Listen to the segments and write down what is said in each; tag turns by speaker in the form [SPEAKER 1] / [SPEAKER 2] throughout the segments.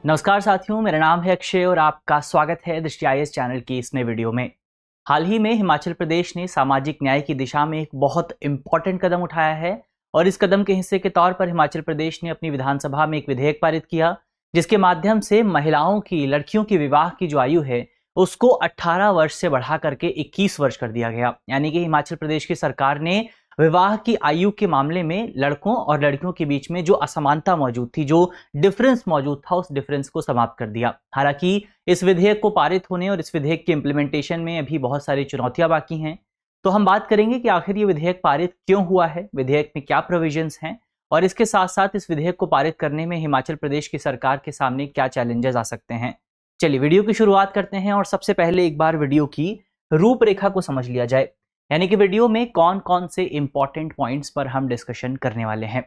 [SPEAKER 1] नमस्कार साथियों, मेरा नाम है अक्षय और आपका स्वागत है दृष्टि आईएएस चैनल की इस नए वीडियो में। हाल ही में हिमाचल प्रदेश ने सामाजिक न्याय की दिशा में एक बहुत इंपॉर्टेंट कदम उठाया है और इस कदम के हिस्से के तौर पर हिमाचल प्रदेश ने अपनी विधानसभा में एक विधेयक पारित किया, जिसके माध्यम से महिलाओं की, लड़कियों की विवाह की जो आयु है उसको 18 वर्ष से बढ़ा करके 21 वर्ष कर दिया गया। यानी कि हिमाचल प्रदेश की सरकार ने विवाह की आयु के मामले में लड़कों और लड़कियों के बीच में जो असमानता मौजूद थी, जो डिफरेंस मौजूद था, उस डिफरेंस को समाप्त कर दिया। हालांकि इस विधेयक को पारित होने और इस विधेयक के इम्प्लीमेंटेशन में अभी बहुत सारी चुनौतियां बाकी हैं। तो हम बात करेंगे कि आखिर ये विधेयक पारित क्यों हुआ है, विधेयक में क्या प्रोविजंस हैं और इसके साथ साथ इस विधेयक को पारित करने में हिमाचल प्रदेश की सरकार के सामने क्या चैलेंजेस आ सकते हैं। चलिए वीडियो की शुरुआत करते हैं और सबसे पहले एक बार वीडियो की रूपरेखा को समझ लिया जाए, यानी कि वीडियो में कौन कौन से इंपॉर्टेंट पॉइंट्स पर हम डिस्कशन करने वाले हैं।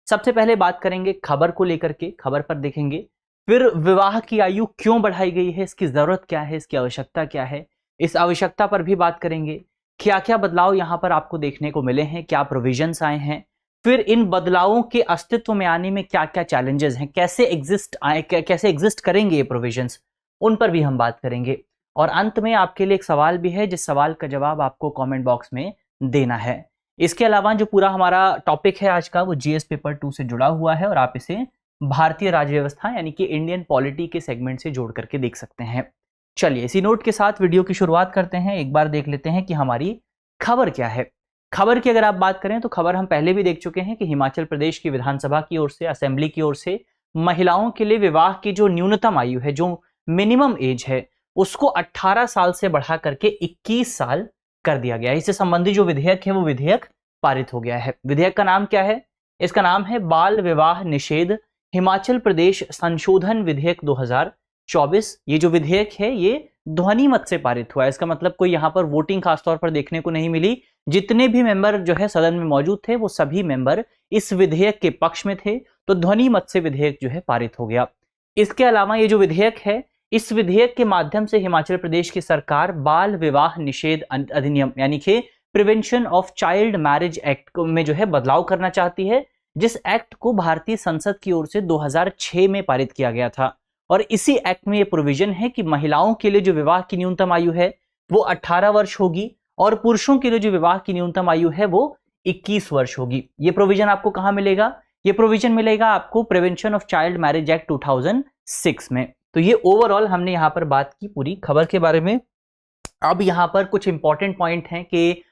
[SPEAKER 1] सबसे पहले बात करेंगे खबर को लेकर के, खबर पर देखेंगे, फिर विवाह की आयु क्यों बढ़ाई गई है, इसकी जरूरत क्या है, इसकी आवश्यकता क्या है, इस आवश्यकता पर भी बात करेंगे। क्या क्या बदलाव यहाँ पर आपको देखने को मिले हैं, क्या प्रोविजंस आए हैं, फिर इन बदलावों के अस्तित्व में आने में क्या क्या चैलेंजेस हैं, कैसे एग्जिस्ट करेंगे ये प्रोविजंस, उन पर भी हम बात करेंगे। और अंत में आपके लिए एक सवाल भी है, जिस सवाल का जवाब आपको कमेंट बॉक्स में देना है। इसके अलावा जो पूरा हमारा टॉपिक है आज का, वो जीएस पेपर 2 से जुड़ा हुआ है और आप इसे भारतीय राज्य व्यवस्था यानी कि इंडियन पॉलिटी के सेगमेंट से जोड़ करके देख सकते हैं। चलिए इसी नोट के साथ वीडियो की शुरुआत करते हैं। एक बार देख लेते हैं कि हमारी खबर क्या है। खबर की अगर आप बात करें तो खबर हम पहले भी देख चुके हैं कि हिमाचल प्रदेश की विधानसभा की ओर से, असेंबली की ओर से महिलाओं के लिए विवाह की जो न्यूनतम आयु है, जो मिनिमम एज है, उसको 18 साल से बढ़ा करके 21 साल कर दिया गया है। इससे संबंधित जो विधेयक है वो विधेयक पारित हो गया है। विधेयक का नाम क्या है? इसका नाम है बाल विवाह निषेध हिमाचल प्रदेश संशोधन विधेयक 2024। ये जो विधेयक है ये ध्वनि मत से पारित हुआ है। इसका मतलब कोई यहाँ पर वोटिंग खासतौर पर देखने को नहीं मिली। जितने भी मेंबर जो है सदन में मौजूद थे वो सभी मेंबर इस विधेयक के पक्ष में थे, तो ध्वनि मत से विधेयक जो है पारित हो गया। इसके अलावा ये जो विधेयक है, इस विधेयक के माध्यम से हिमाचल प्रदेश की सरकार बाल विवाह निषेध अधिनियम यानी कि prevention of child marriage act में जो है बदलाव करना चाहती है, जिस एक्ट को भारतीय संसद की ओर से 2006 में पारित किया गया था। और इसी एक्ट में यह प्रोविजन है कि महिलाओं के लिए जो विवाह की न्यूनतम आयु है वो 18 वर्ष होगी और पुरुषों के लिए जो विवाह की न्यूनतम आयु है वो 21 वर्ष होगी। ये प्रोविजन आपको कहां मिलेगा? ये प्रोविजन मिलेगा आपको prevention of child marriage act 2006 में। तो ये ओवरऑल हमने यहां पर बात की पूरी खबर के बारे में। अब यहां पर कुछ इंपॉर्टेंट पॉइंट हैं कि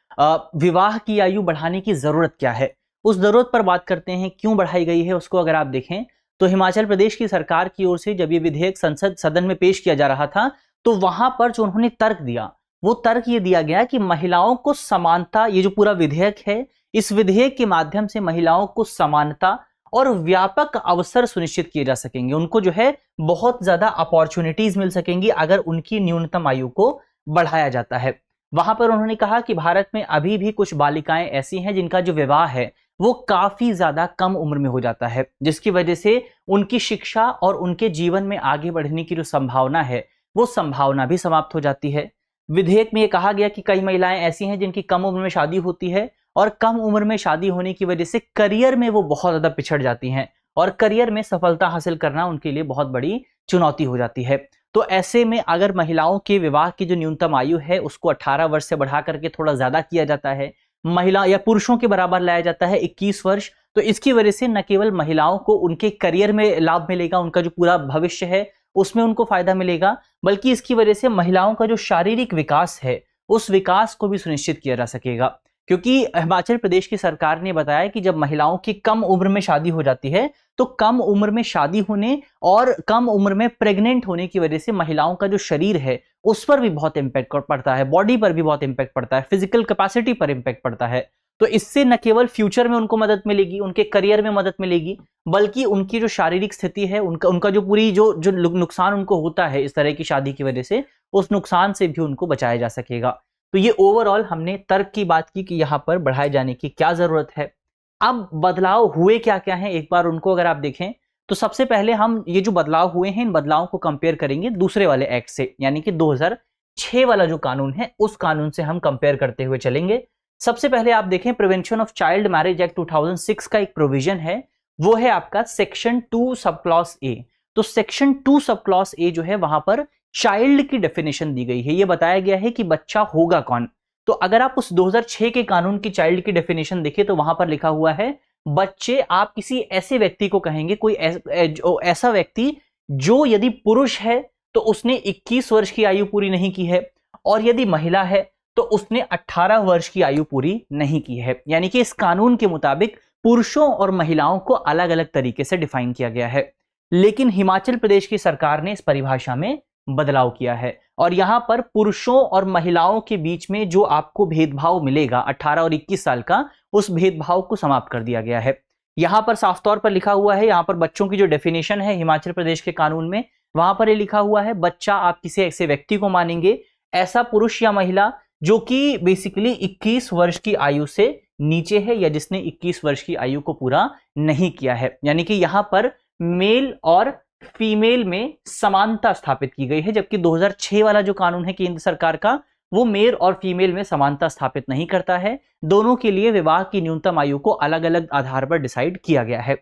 [SPEAKER 1] विवाह की आयु बढ़ाने की जरूरत क्या है, उस जरूरत पर बात करते हैं। क्यों बढ़ाई गई है उसको अगर आप देखें तो हिमाचल प्रदेश की सरकार की ओर से जब ये विधेयक संसद सदन में पेश किया जा रहा था तो वहां पर जो उन्होंने तर्क दिया वो तर्क ये दिया गया कि महिलाओं को समानता, ये जो पूरा विधेयक है, इस विधेयक के माध्यम से महिलाओं को समानता और व्यापक अवसर सुनिश्चित किए जा सकेंगे। उनको जो है बहुत ज्यादा अपॉर्चुनिटीज मिल सकेंगी अगर उनकी न्यूनतम आयु को बढ़ाया जाता है। वहां पर उन्होंने कहा कि भारत में अभी भी कुछ बालिकाएं ऐसी हैं जिनका जो विवाह है वो काफी ज्यादा कम उम्र में हो जाता है, जिसकी वजह से उनकी शिक्षा और उनके जीवन में आगे बढ़ने की जो संभावना है वो संभावना भी समाप्त हो जाती है। विधेयक में यह कहा गया कि कई महिलाएं ऐसी हैं जिनकी कम उम्र में शादी होती है और कम उम्र में शादी होने की वजह से करियर में वो बहुत ज्यादा पिछड़ जाती हैं और करियर में सफलता हासिल करना उनके लिए बहुत बड़ी चुनौती हो जाती है। तो ऐसे में अगर महिलाओं के विवाह की जो न्यूनतम आयु है उसको 18 वर्ष से बढ़ा करके थोड़ा ज्यादा किया जाता है, महिला या पुरुषों के बराबर लाया जाता है 21 वर्ष, तो इसकी वजह से न केवल महिलाओं को उनके करियर में लाभ मिलेगा, उनका जो पूरा भविष्य है उसमें उनको फायदा मिलेगा, बल्कि इसकी वजह से महिलाओं का जो शारीरिक विकास है उस विकास को भी सुनिश्चित किया जा सकेगा। क्योंकि हिमाचल प्रदेश की सरकार ने बताया कि जब महिलाओं की कम उम्र में शादी हो जाती है तो कम उम्र में शादी होने और कम उम्र में प्रेग्नेंट होने की वजह से महिलाओं का जो शरीर है उस पर भी बहुत इंपैक्ट पड़ता है, बॉडी पर भी बहुत इंपैक्ट पड़ता है, फिजिकल कैपेसिटी पर इंपैक्ट पड़ता है। तो इससे न केवल फ्यूचर में उनको मदद मिलेगी, उनके करियर में मदद मिलेगी, बल्कि उनकी जो शारीरिक स्थिति है, उनका जो पूरी जो नुकसान उनको होता है इस तरह की शादी की वजह से, उस नुकसान से भी उनको बचाया जा सकेगा। तो ये ओवरऑल हमने तर्क की बात की कि यहां पर बढ़ाए जाने की क्या जरूरत है। अब बदलाव हुए क्या क्या हैं एक बार उनको अगर आप देखें तो सबसे पहले हम ये जो बदलाव हुए हैं इन बदलावों को कंपेयर करेंगे दूसरे वाले एक्ट से, यानी कि 2006 वाला जो कानून है उस कानून से हम कंपेयर करते हुए चलेंगे। सबसे पहले आप देखें prevention of child marriage act 2006 का एक प्रोविजन है, वो है आपका सेक्शन 2 सब क्लॉज ए। तो सेक्शन 2 सब क्लॉज ए जो है वहां पर चाइल्ड की डेफिनेशन दी गई है। यह बताया गया है कि बच्चा होगा कौन। तो अगर आप उस 2006 के कानून की चाइल्ड की डेफिनेशन देखें तो वहां पर लिखा हुआ है बच्चे आप किसी ऐसे व्यक्ति को कहेंगे, कोई ऐसा व्यक्ति जो यदि पुरुष है तो उसने 21 वर्ष की आयु पूरी नहीं की है, और यदि महिला है तो उसने 18 वर्ष की आयु पूरी नहीं की है। यानी कि इस कानून के मुताबिक पुरुषों और महिलाओं को अलग अलग तरीके से डिफाइन किया गया है। लेकिन हिमाचल प्रदेश की सरकार ने इस परिभाषा में बदलाव किया है और यहां पर पुरुषों और महिलाओं के बीच में जो आपको भेदभाव मिलेगा 18 और 21 साल का, उस भेदभाव को समाप्त कर दिया गया है। यहां पर साफ तौर पर लिखा हुआ है, यहां पर बच्चों की जो डेफिनेशन है हिमाचल प्रदेश के कानून में, वहां पर ये लिखा हुआ है बच्चा आप किसी ऐसे व्यक्ति को मानेंगे, ऐसा पुरुष या महिला जो कि बेसिकली 21 वर्ष की आयु से नीचे है या जिसने 21 वर्ष की आयु को पूरा नहीं किया है। यानी कि यहां पर मेल और फीमेल में समानता स्थापित की गई है, जबकि 2006 वाला जो कानून है केंद्र सरकार का वो मेल और फीमेल में समानता स्थापित नहीं करता है। दोनों के लिए विवाह की न्यूनतम आयु को अलग अलग आधार पर डिसाइड किया गया है।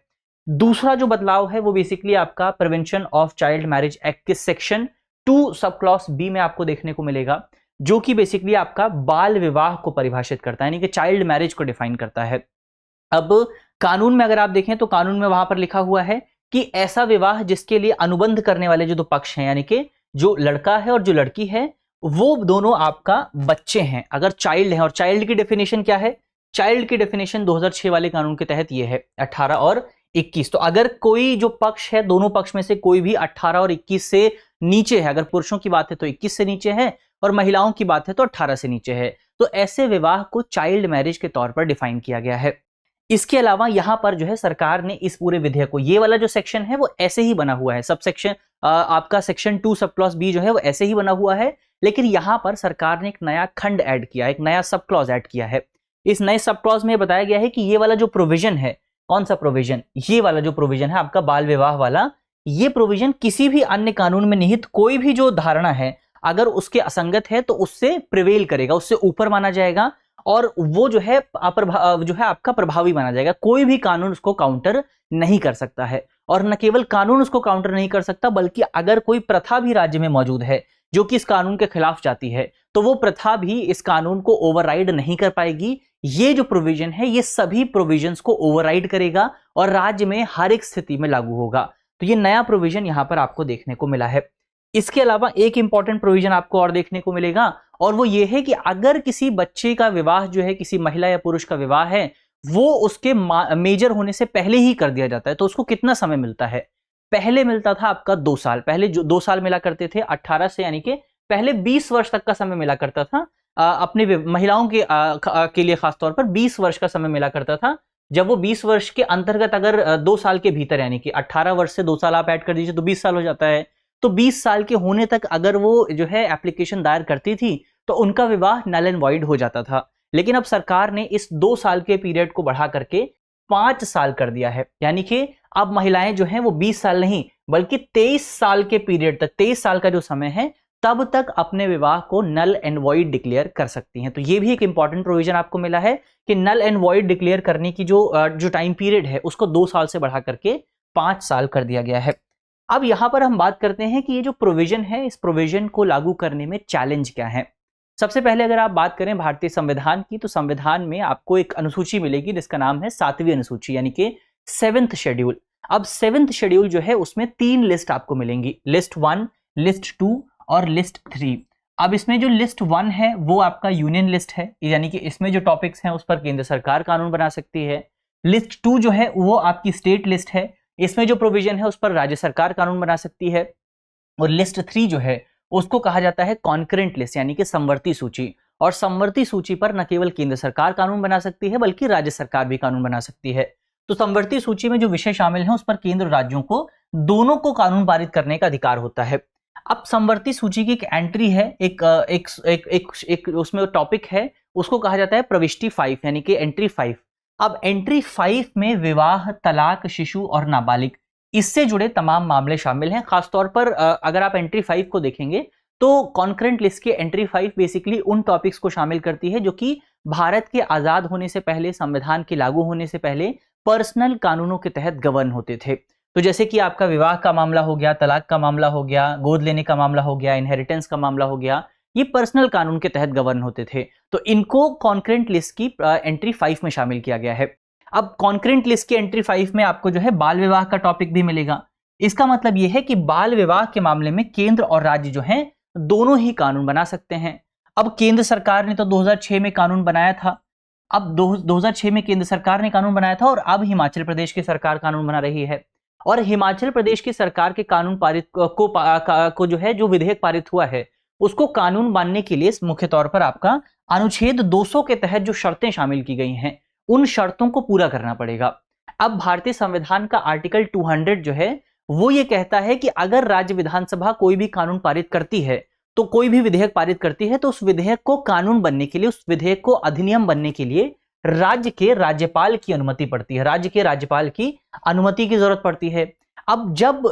[SPEAKER 1] दूसरा जो बदलाव है वो बेसिकली आपका prevention of child marriage act के सेक्शन 2 सब क्लॉज बी में आपको देखने को मिलेगा, जो कि बेसिकली आपका बाल विवाह को परिभाषित करता है, यानी कि चाइल्ड मैरिज को डिफाइन करता है। अब कानून में अगर आप देखें तो कानून में वहां पर लिखा हुआ है कि ऐसा विवाह जिसके लिए अनुबंध करने वाले जो दो पक्ष हैं, यानी कि जो लड़का है और जो लड़की है, वो दोनों आपका बच्चे हैं अगर चाइल्ड है। और चाइल्ड की डेफिनेशन क्या है? चाइल्ड की डेफिनेशन 2006 वाले कानून के तहत ये है 18 और 21। तो अगर कोई जो पक्ष है, दोनों पक्ष में से कोई भी 18 और 21 से नीचे है, अगर पुरुषों की बात है तो 21 से नीचे है और महिलाओं की बात है तो 18 से नीचे है, तो ऐसे विवाह को चाइल्ड मैरिज के तौर पर डिफाइन किया गया है। इसके अलावा यहां पर जो है सरकार ने इस पूरे विधेयक को, ये वाला जो सेक्शन है वो ऐसे ही बना हुआ है, सब सेक्शन आपका सेक्शन 2 सब क्लॉज बी जो है वो ऐसे ही बना हुआ है, लेकिन यहां पर सरकार ने एक नया खंड ऐड किया, एक नया सब क्लॉज ऐड किया है। इस नए सब क्लॉज में बताया गया है कि ये वाला जो प्रोविजन है, कौन सा प्रोविजन? ये वाला जो प्रोविजन है आपका बाल विवाह वाला, ये प्रोविजन किसी भी अन्य कानून में निहित कोई भी जो धारणा है अगर उसके असंगत है तो उससे प्रिवेल करेगा, उससे ऊपर माना जाएगा और वो जो है आपका प्रभावी माना जाएगा। कोई भी कानून उसको काउंटर नहीं कर सकता है, और न केवल कानून उसको काउंटर नहीं कर सकता बल्कि अगर कोई प्रथा भी राज्य में मौजूद है जो कि इस कानून के खिलाफ जाती है तो वो प्रथा भी इस कानून को ओवरराइड नहीं कर पाएगी। ये जो प्रोविजन है ये सभी प्रोविजंस को ओवरराइड करेगा और राज्य में हर एक स्थिति में लागू होगा। तो ये नया प्रोविजन यहां पर आपको देखने को मिला है। इसके अलावा एक इंपॉर्टेंट प्रोविजन आपको और देखने को मिलेगा, और वो ये है कि अगर किसी बच्चे का विवाह जो है, किसी महिला या पुरुष का विवाह है, वो उसके मेजर होने से पहले ही कर दिया जाता है, तो उसको कितना समय मिलता है? पहले मिलता था आपका 2 साल। पहले जो 2 साल मिला करते थे 18 से, यानी कि पहले 20 वर्ष तक का समय मिला करता था। अपने महिलाओं के लिए खासतौर पर 20 वर्ष का समय मिला करता था। जब वो 20 वर्ष के अंतर्गत अगर 2 साल के भीतर, यानी कि 18 वर्ष से 2 साल आप ऐड कर दीजिए तो 20 साल हो जाता है, तो 20 साल के होने तक अगर वो जो है एप्लीकेशन दायर करती थी तो उनका विवाह नल एंड वॉइड हो जाता था। लेकिन अब सरकार ने इस 2 साल के पीरियड को बढ़ा करके 5 साल कर दिया है, यानी कि अब महिलाएं जो हैं वो 20 साल नहीं बल्कि 23 साल के पीरियड तक, 23 साल का जो समय है तब तक अपने विवाह को नल एंड वॉइड डिक्लेयर कर सकती हैं। तो ये भी एक इंपॉर्टेंट प्रोविजन आपको मिला है कि नल एंड वॉइड डिक्लेयर करने की जो टाइम पीरियड है उसको 2 साल से बढ़ा करके 5 साल कर दिया गया है। अब यहां पर हम बात करते हैं कि ये जो प्रोविजन है, इस प्रोविजन को लागू करने में चैलेंज क्या है। सबसे पहले अगर आप बात करें भारतीय संविधान की, तो संविधान में आपको एक अनुसूची मिलेगी जिसका नाम है 7वीं अनुसूची, यानी कि 7th शेड्यूल। अब 7th शेड्यूल जो है उसमें 3 लिस्ट आपको मिलेंगी, लिस्ट 1, लिस्ट 2 और लिस्ट 3। अब इसमें जो लिस्ट 1 है वो आपका यूनियन लिस्ट है, यानी कि इसमें जो टॉपिक्स हैं उस पर केंद्र सरकार कानून बना सकती है। लिस्ट 2 जो है वो आपकी स्टेट लिस्ट है, इसमें जो प्रोविजन है उस पर राज्य सरकार कानून बना सकती है। और लिस्ट 3 जो है उसको कहा जाता है कॉन्करेंट लिस्ट, यानी कि समवर्ती सूची, और समवर्ती सूची पर न केवल केंद्र सरकार कानून बना सकती है बल्कि राज्य सरकार भी कानून बना सकती है। तो समवर्ती सूची में जो विषय शामिल हैं उस पर केंद्र और राज्यों को दोनों को कानून पारित करने का अधिकार होता है। अब समवर्ती सूची की एक एंट्री है, एक उसमें टॉपिक है, उसको कहा जाता है प्रविष्टि 5, यानी कि एंट्री 5। अब एंट्री 5 में विवाह, तलाक, शिशु और नाबालिग, इससे जुड़े तमाम मामले शामिल हैं। खासतौर पर अगर आप एंट्री 5 को देखेंगे तो कॉन्करेंट लिस्ट की एंट्री 5 बेसिकली उन टॉपिक्स को शामिल करती है जो कि भारत के आजाद होने से पहले, संविधान के लागू होने से पहले पर्सनल कानूनों के तहत गवर्न होते थे। तो जैसे कि आपका विवाह का मामला हो गया, तलाक का मामला हो गया, गोद लेने का मामला हो गया, इनहेरिटेंस का मामला हो गया, ये पर्सनल कानून के तहत गवर्न होते थे। तो इनको कॉन्करेंट लिस्ट की एंट्री 5 में शामिल किया गया है। अब कॉन्करेंट लिस्ट की एंट्री 5 में आपको जो है बाल विवाह का टॉपिक भी मिलेगा। इसका मतलब यह है कि बाल विवाह के मामले में केंद्र और राज्य जो है दोनों ही कानून बना सकते हैं। अब केंद्र सरकार ने तो 2006 में कानून बनाया था। अब 2006 में केंद्र सरकार ने कानून बनाया था और अब हिमाचल प्रदेश की सरकार कानून बना रही है। और हिमाचल प्रदेश की सरकार के कानून पारित को जो है, जो विधेयक पारित हुआ है, उसको कानून मानने के लिए मुख्य तौर पर आपका अनुच्छेद 200 के तहत जो शर्तें शामिल की गई हैं, उन शर्तों को पूरा करना पड़ेगा। अब भारतीय संविधान का आर्टिकल 200 जो है वो ये कहता है कि अगर राज्य विधानसभा कोई भी कानून पारित करती है, तो कोई भी विधेयक पारित करती है, तो उस विधेयक को कानून बनने के लिए, उस विधेयक को अधिनियम बनने के लिए राज्य के राज्यपाल की अनुमति पड़ती है, राज्य के राज्यपाल की अनुमति की जरूरत पड़ती है। अब जब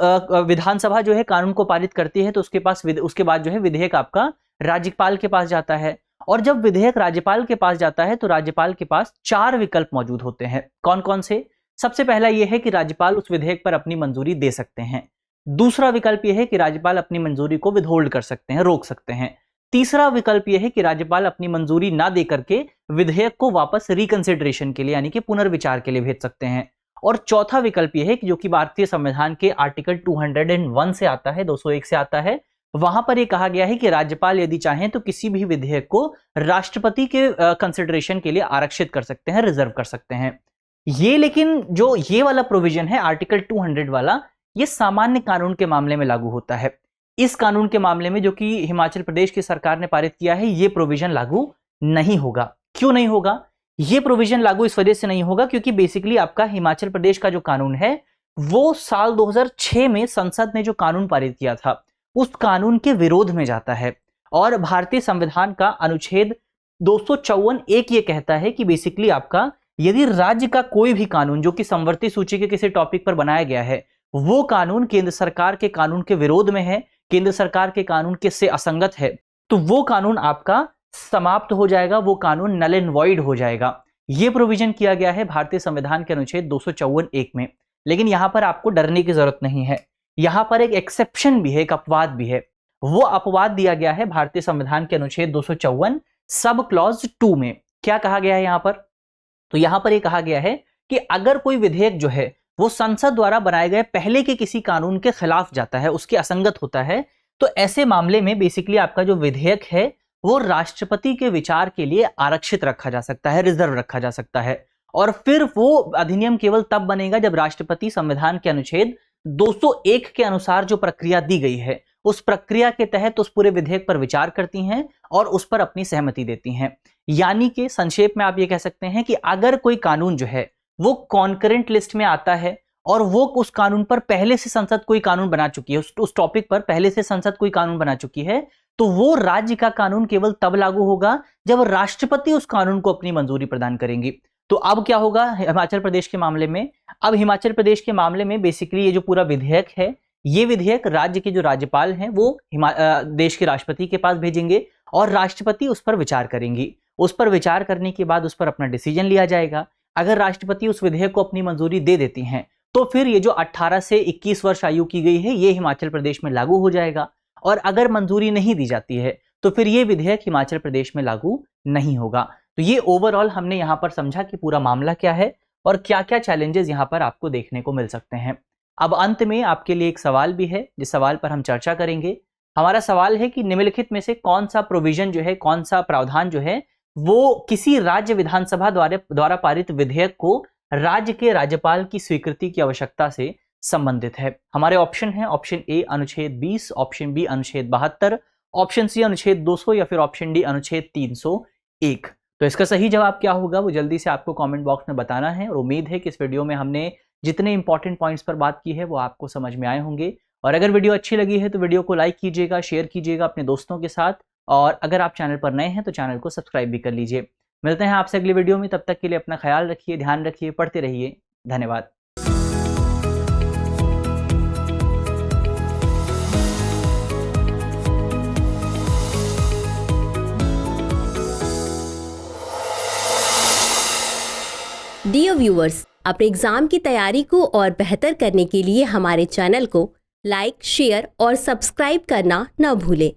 [SPEAKER 1] विधानसभा जो है कानून को पारित करती है, तो उसके बाद जो है विधेयक आपका राज्यपाल के पास जाता है। और जब विधेयक राज्यपाल के पास जाता है, तो राज्यपाल के पास 4 विकल्प मौजूद होते हैं। कौन कौन से? सबसे पहला यह है कि राज्यपाल उस विधेयक पर अपनी मंजूरी दे सकते हैं। दूसरा विकल्प यह है कि राज्यपाल अपनी मंजूरी को विथहोल्ड कर सकते हैं, रोक सकते हैं। तीसरा विकल्प यह है कि राज्यपाल अपनी मंजूरी ना दे करके विधेयक को वापस रिकंसिडरेशन के लिए, यानी कि पुनर्विचार के लिए भेज सकते हैं। और चौथा विकल्प यह है कि जो कि भारतीय संविधान के आर्टिकल 201 से आता है, 201 से आता है, वहां पर यह कहा गया है कि राज्यपाल यदि चाहें तो किसी भी विधेयक को राष्ट्रपति के कंसिडरेशन के लिए आरक्षित कर सकते हैं, रिजर्व कर सकते हैं। ये लेकिन जो ये वाला प्रोविजन है आर्टिकल 200 वाला, ये सामान्य कानून के मामले में लागू होता है। इस कानून के मामले में जो कि हिमाचल प्रदेश की सरकार ने पारित किया है, ये प्रोविजन लागू नहीं होगा। क्यों नहीं होगा? ये प्रोविजन लागू इस वजह से नहीं होगा क्योंकि बेसिकली आपका हिमाचल प्रदेश का जो कानून है, वो साल 2006 में संसद ने जो कानून पारित किया था, उस कानून के विरोध में जाता है। और भारतीय संविधान का अनुच्छेद 254(1) ये कहता है कि बेसिकली आपका यदि राज्य का कोई भी कानून जो कि समवर्ती सूची के किसी टॉपिक पर बनाया गया है, वो कानून केंद्र सरकार के कानून के विरोध में है, केंद्र सरकार के कानून के से असंगत है, तो वो कानून आपका समाप्त हो जाएगा, वो कानून नल एंड वॉइड हो जाएगा। ये प्रोविजन किया गया है भारतीय संविधान के अनुच्छेद 254(1) में। लेकिन यहां पर आपको डरने की जरूरत नहीं है। यहां पर एक एक्सेप्शन भी है, एक अपवाद भी है। वो अपवाद दिया गया है भारतीय संविधान के अनुच्छेद 254 सब क्लॉज 2 में। क्या कहा गया है यहां पर? तो यहां पर यह कहा गया है कि अगर कोई विधेयक जो है वो संसद द्वारा बनाए गए पहले के किसी कानून के खिलाफ जाता है, उसके असंगत होता है, तो ऐसे मामले में बेसिकली आपका जो विधेयक है वो राष्ट्रपति के विचार के लिए आरक्षित रखा जा सकता है, रिजर्व रखा जा सकता है। और फिर वो अधिनियम केवल तब बनेगा जब राष्ट्रपति संविधान के अनुच्छेद 201 के अनुसार जो प्रक्रिया दी गई है, उस प्रक्रिया के तहत उस पूरे विधेयक पर विचार करती हैं और उस पर अपनी सहमति देती हैं। यानी कि संक्षेप में आप ये कह सकते हैं कि अगर कोई कानून जो है वो कॉन्करेंट लिस्ट में आता है और वो उस कानून पर पहले से संसद कोई कानून बना चुकी है, उस टॉपिक पर पहले से संसद कोई कानून बना चुकी है, तो वो राज्य का कानून केवल तब लागू होगा जब राष्ट्रपति उस कानून को अपनी मंजूरी प्रदान करेंगी। तो अब क्या होगा हिमाचल प्रदेश के मामले में? अब हिमाचल प्रदेश के मामले में बेसिकली ये जो पूरा विधेयक है, ये विधेयक राज्य के जो राज्यपाल हैं वो देश के राष्ट्रपति के पास भेजेंगे और राष्ट्रपति उस पर विचार करेंगी। उस पर विचार करने के बाद उस पर अपना डिसीजन लिया जाएगा। अगर राष्ट्रपति उस विधेयक को अपनी मंजूरी दे देती हैं, तो फिर ये जो 18 से 21 वर्ष आयु की गई है, ये हिमाचल प्रदेश में लागू हो जाएगा। और अगर मंजूरी नहीं दी जाती है तो फिर ये विधेयक हिमाचल प्रदेश में लागू नहीं होगा। तो ये ओवरऑल हमने यहाँ पर समझा कि पूरा मामला क्या है और क्या क्या चैलेंजेस यहाँ पर आपको देखने को मिल सकते हैं। अब अंत में आपके लिए एक सवाल भी है, जिस सवाल पर हम चर्चा करेंगे। हमारा सवाल है कि निम्नलिखित में से कौन सा प्रोविजन जो है, कौन सा प्रावधान जो है, वो किसी राज्य विधानसभा द्वारा पारित विधेयक को राज्य के राज्यपाल की स्वीकृति की आवश्यकता से संबंधित है। हमारे ऑप्शन है, ऑप्शन ए अनुच्छेद 20, ऑप्शन बी अनुच्छेद 72, ऑप्शन सी अनुच्छेद 200 या फिर ऑप्शन डी अनुच्छेद 301। तो इसका सही जवाब क्या होगा वो जल्दी से आपको कमेंट बॉक्स में बताना है। और उम्मीद है कि इस वीडियो में हमने जितने इंपॉर्टेंट पॉइंट्स पर बात की है वो आपको समझ में आए होंगे। और अगर वीडियो अच्छी लगी है तो वीडियो को लाइक कीजिएगा, शेयर कीजिएगा अपने दोस्तों के साथ, और अगर आप चैनल पर नए हैं तो चैनल को सब्सक्राइब भी कर लीजिए। मिलते हैं आपसे अगली वीडियो में, तब तक के लिए अपना ख्याल रखिए, ध्यान रखिए, पढ़ते रहिए। धन्यवाद।
[SPEAKER 2] Dear viewers, अपने एग्ज़ाम की तैयारी को और बेहतर करने के लिए हमारे चैनल को लाइक, शेयर और सब्सक्राइब करना न भूलें।